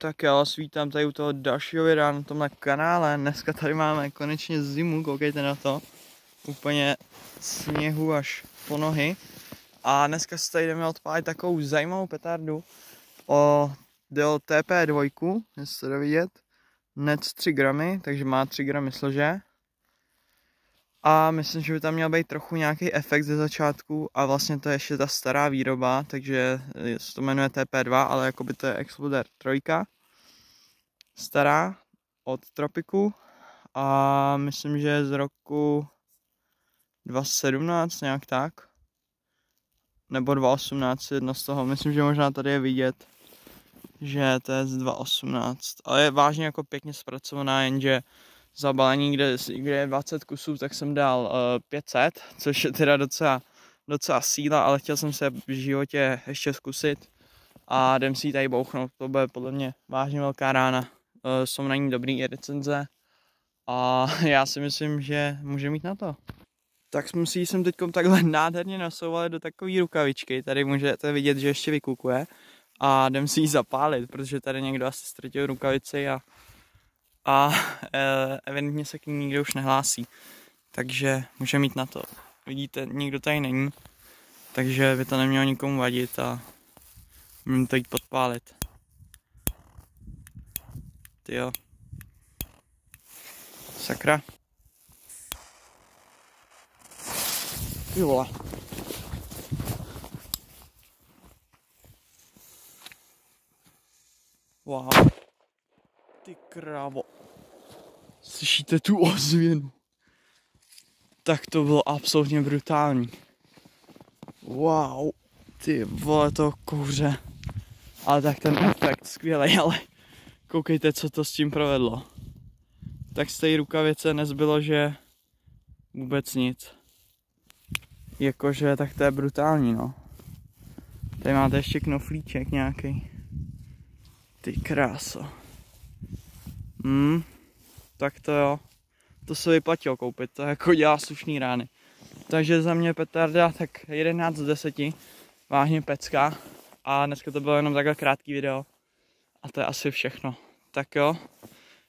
Tak já vás vítám tady u toho dalšího videa na tomhle kanále. Dneska tady máme konečně zimu, koukejte na to. Úplně sněhu až po nohy. A dneska si tady jdeme odpálit takovou zajímavou petardu. Jde o TP2, jestli to jde vidět. Net 3 gramy, takže má 3 gramy slože. A myslím, že by tam měl být trochu nějaký efekt ze začátku a vlastně to je ještě ta stará výroba, takže se to jmenuje TP2, ale jakoby to je Exploder 3. Stará od Tropiku a myslím, že je z roku 2017 nějak tak. Nebo 2018, jedno z toho, myslím, že možná tady je vidět, že to je z 2018. Ale je vážně jako pěkně zpracovaná, jenže zabalení, kde je 20 kusů, tak jsem dal 500, což je teda docela síla, ale chtěl jsem se v životě ještě zkusit a jdem si ji tady bouchnout, to bude podle mě vážně velká rána. Jsou na ní dobrý recenze a já si myslím, že může mít na to. Tak jsme si ji sem teďkom takhle nádherně nasouvali do takové rukavičky, tady můžete vidět, že ještě vykukuje a jdem si ji zapálit, protože tady někdo asi ztratil rukavici a evidentně se k ní nikdo už nehlásí, takže může mít na to. Vidíte, nikdo tady není, takže by to nemělo nikomu vadit a můžeme to jít podpálit. Tyjo. Sakra. Ty vole. Wow. Ty krávo. Slyšíte tu ozvěnu? Tak to bylo absolutně brutální. Wow. Ty vole, to kouře. Ale tak ten efekt skvělej, ale koukejte, co to s tím provedlo. Tak z té rukavice nezbylo, že vůbec nic. Jakože, tak to je brutální, no. Tady máte ještě knoflíček nějaký. Ty kráso. Tak to jo. To se vyplatilo koupit, to jako dělá slušný rány. Takže za mě petarda tak 11 z 10. Vážně pecka. A dneska to bylo jenom takhle krátký video. A to je asi všechno. Tak jo.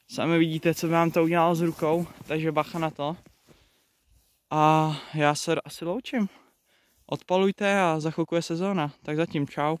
Sami vidíte, co vám to udělalo s rukou, takže bacha na to. A já se asi loučím. Odpalujte a za chvilku je sezóna. Tak zatím čau.